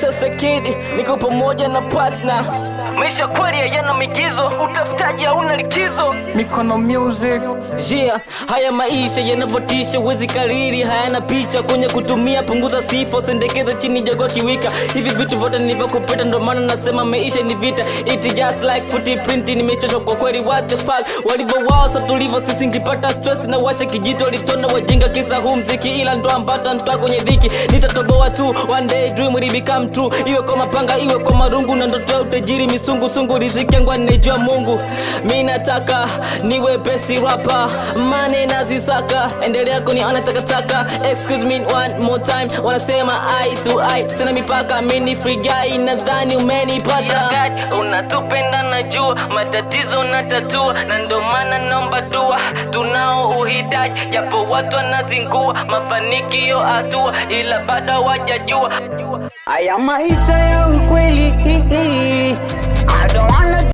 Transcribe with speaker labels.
Speaker 1: Sasa kidi, niko pamoja na partner. Maisha kweli yana migizo, utafutaji hauna likizo.
Speaker 2: Mikono music.
Speaker 1: Yeah, haya maisha yanavotisha, wezi kariri, hayana picha kwenye kutumia, punguza sifa, sendekeza chini jagwa kiwika. Hivi vitu vote nilivyokupita, ndo maana nasema maisha ni vita. It just like footprint, nimechoshwa kwa kweli, what the fuck. Walivyo wao sa tulivyo sisi, ngipata stress na washa kijito litona wajinga kisa huu mziki, ila ndo ambata ntoa kwenye dhiki. Nitatoboa tu, one day dream will become true. Iwe kwa mapanga, iwe kwa marungu, na ndoto ya utajiri misungu sungu, riziki yangu anijua Mungu. Mimi nataka niwe best rapper, money nazisaka, endelea kuniona takataka. Excuse me one more time, wanasema eye to eye, sina mipaka, mini free guy, nadhani umenipata. Unatupenda najua, matatizo natatua, na ndo maana naomba dua, tunao uhitaji. Japo watu wanazingua, mafanikio hatua, ila bado hawajajua.
Speaker 2: Haya maisha ya ukweli